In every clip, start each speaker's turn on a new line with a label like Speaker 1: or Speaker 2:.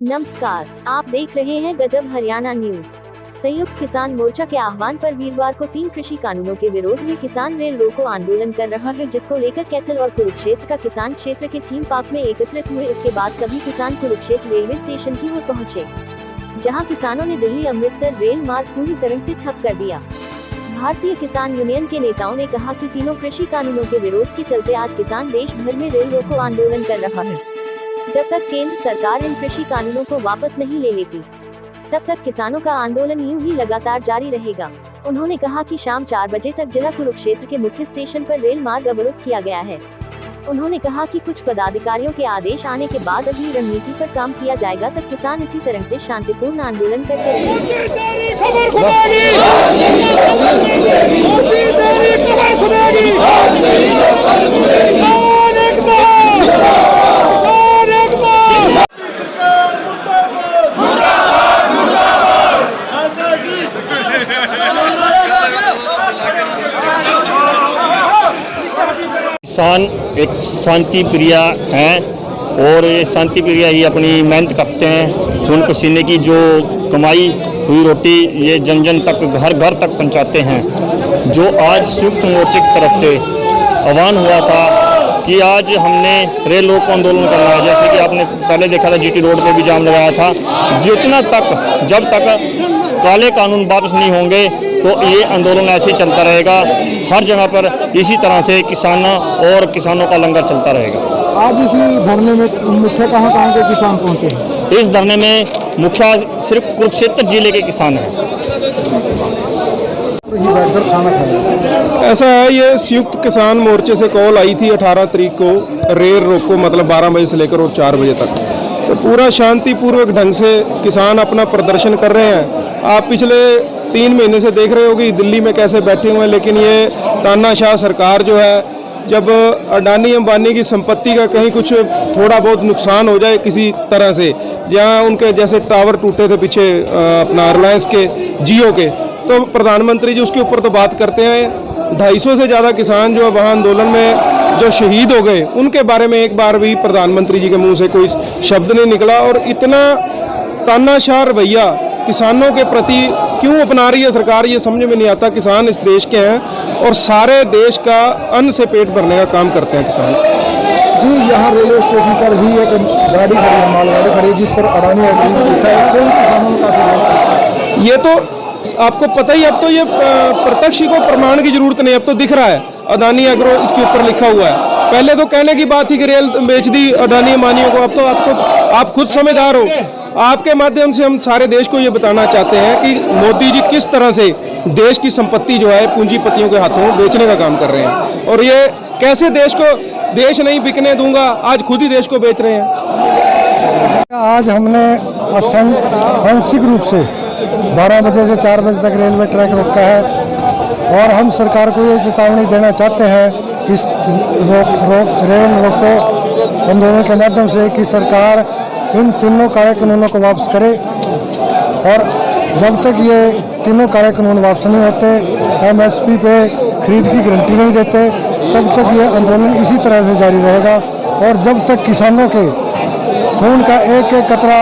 Speaker 1: नमस्कार, आप देख रहे हैं गजब हरियाणा न्यूज। संयुक्त किसान मोर्चा के आह्वान पर वीरवार को 3 कृषि कानूनों के विरोध में किसान रेल रोको आंदोलन कर रहा है, जिसको लेकर कैथल और कुरुक्षेत्र का किसान क्षेत्र के थीम पार्क में एकत्रित हुए। इसके बाद सभी किसान कुरुक्षेत्र रेलवे स्टेशन की ओर पहुँचे, जहाँ किसानों ने दिल्ली अमृतसर रेल मार्ग पूरी तरह से ठप कर दिया। भारतीय किसान यूनियन के नेताओं ने कहा कि तीनों कृषि कानूनों के विरोध के चलते आज किसान देश भर में रेल रोको आंदोलन कर रहा है। जब तक केंद्र सरकार इन कृषि कानूनों को वापस नहीं ले लेती, तब तक किसानों का आंदोलन यूं ही लगातार जारी रहेगा। उन्होंने कहा कि शाम 4 बजे तक जिला कुरुक्षेत्र के मुख्य स्टेशन पर रेल मार्ग अवरुद्ध किया गया है। उन्होंने कहा कि कुछ पदाधिकारियों के आदेश आने के बाद अगली रणनीति पर काम किया जाएगा, तक किसान इसी तरह से शांतिपूर्ण आंदोलन करते रहेंगे।
Speaker 2: किसान एक शांति प्रिय हैं और ये शांति प्रिय ही अपनी मेहनत करते हैं। खून पसीने की जो कमाई हुई रोटी ये जन जन तक घर घर तक पहुंचाते हैं। जो आज संयुक्त मोर्चे की तरफ से आह्वान हुआ था कि आज हमने रेल रोको आंदोलन करना है, जैसे कि आपने पहले देखा था जीटी रोड पे भी जाम लगाया था। जब तक काले कानून वापस नहीं होंगे तो ये आंदोलन ऐसे ही चलता रहेगा। हर जगह पर इसी तरह से किसानों का लंगर चलता रहेगा।
Speaker 3: आज इसी धरने में मुख्य कहाँ के किसान पहुँचे हैं?
Speaker 2: इस धरने में मुख्य सिर्फ कुरुक्षेत्र जिले के किसान हैं।
Speaker 4: ऐसा है, ये संयुक्त किसान मोर्चे से कॉल आई थी 18 तारीख को रेल रोको, मतलब 12 बजे से लेकर और 4 बजे तक। तो पूरा शांतिपूर्वक ढंग से किसान अपना प्रदर्शन कर रहे हैं। आप पिछले 3 महीने से देख रहे हो कि दिल्ली में कैसे बैठे हुए हैं, लेकिन ये तानाशाह सरकार जो है, जब अडानी अंबानी की संपत्ति का कहीं कुछ थोड़ा बहुत नुकसान हो जाए किसी तरह से, जहाँ उनके जैसे टावर टूटे थे पीछे अपना रिलायंस के, जियो के, तो प्रधानमंत्री जी उसके ऊपर तो बात करते हैं। 250 से ज़्यादा किसान जो वहाँ आंदोलन में जो शहीद हो गए, उनके बारे में एक बार भी प्रधानमंत्री जी के मुंह से कोई शब्द नहीं निकला। और इतना तानाशाह रवैया किसानों के प्रति क्यों अपना रही है सरकार, ये समझ में नहीं आता। किसान इस देश के हैं और सारे देश का अन्न से पेट भरने का काम करते हैं किसान
Speaker 3: जी। यहाँ रेलवे स्टेशन पर भी एक गाड़ी खड़ी है, मालगाड़ी खड़ी है, जिस पर अडानी लिखा है। किसानों में काफी
Speaker 4: ये तो आपको पता ही, अब तो ये प्रत्यक्ष को प्रमाण की जरूरत नहीं, अब तो दिख रहा है अडानी एग्रो इसके ऊपर लिखा हुआ है। पहले तो कहने की बात थी कि रेल बेच दी अडानी अंबानियों को, अब तो आप खुद समझदार हो। आपके माध्यम से हम सारे देश को ये बताना चाहते हैं कि मोदी जी किस तरह से देश की संपत्ति जो है पूंजीपतियों के हाथों बेचने का काम कर रहे हैं, और ये कैसे देश नहीं बिकने दूंगा, आज खुद ही देश को बेच रहे हैं।
Speaker 3: आज हमने आंशिक रूप से 12 बजे से 4 बजे तक रेलवे ट्रैक रोका है, और हम सरकार को ये चेतावनी देना चाहते हैं इस रेल रोको आंदोलन के माध्यम से कि सरकार इन तीनों काले कानूनों को वापस करे, और जब तक ये तीनों काले कानून वापस नहीं होते, MSP पे खरीद की गारंटी नहीं देते, तब तक ये आंदोलन इसी तरह से जारी रहेगा। और जब तक किसानों के खून का एक एक कतरा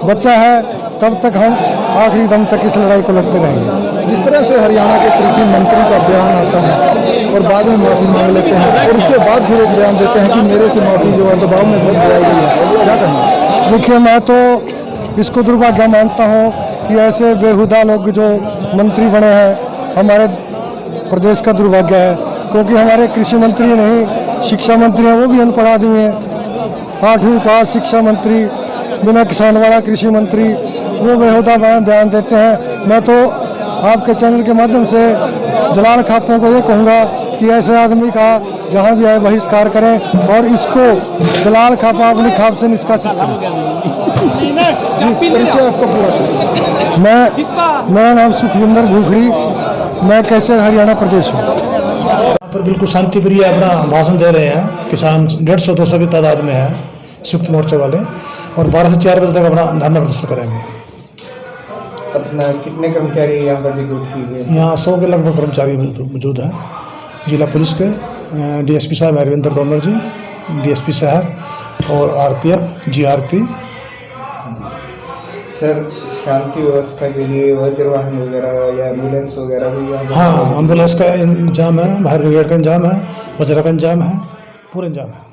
Speaker 3: बचा है, तब तक हम आखिरी दम तक इस लड़ाई को लड़ते रहेंगे। जिस तरह से हरियाणा के कृषि मंत्री का बयान आता है और बाद में माफी मांग लेते हैं, और उसके बाद फिर एक बयान देते हैं कि मेरे से माफी जो है दबाव में दिलाई गई है, क्या कहेंगे? देखिए, मैं तो इसको दुर्भाग्य मानता हूँ कि ऐसे बेहुदा लोग जो मंत्री बने हैं, हमारे प्रदेश का दुर्भाग्य है, क्योंकि हमारे कृषि मंत्री नहीं, शिक्षा मंत्री हैं, वो भी अनपढ़ आदमी हैं। 8वीं पास शिक्षा मंत्री, बिना किसान वाला कृषि मंत्री, वो बेहुदा बयान देते हैं। मैं तो आपके चैनल के माध्यम से दलाल खापों को ये कहूँगा कि ऐसे आदमी का जहाँ भी आए बहिष्कार करें, और इसको दलाल खापा अपनी खाप से निष्कासित करें। मेरा नाम सुखविंदर भूखड़ी, मैं कैसर हरियाणा प्रदेश हूँ।
Speaker 5: यहाँ पर बिल्कुल शांति प्रिय अपना भाषण दे रहे हैं। किसान 150-200 की तादाद में है संयुक्त मोर्चे वाले, और 12 से 4 बजे तक अपना धरना प्रदर्शन करेंगे।
Speaker 3: अपना कितने कर्मचारी यहाँ पर रिक्रूट किए हैं?
Speaker 5: यहाँ 100 के लगभग कर्मचारी मौजूद हैं। जिला पुलिस के DSP साहब हरविंदर तोमर जी, DSP साहब, और RPF, GRP,
Speaker 6: सर शांति व्यवस्था के लिए वज्र वाहन वगैरह या एम्बुलेंस वगैरह भी यहाँ
Speaker 5: हाँ, एम्बुलेंस का इंतजाम है, फायर ब्रिगेड का इंतजाम है, वज्र का इंतजाम है, पूरा इंतजाम है।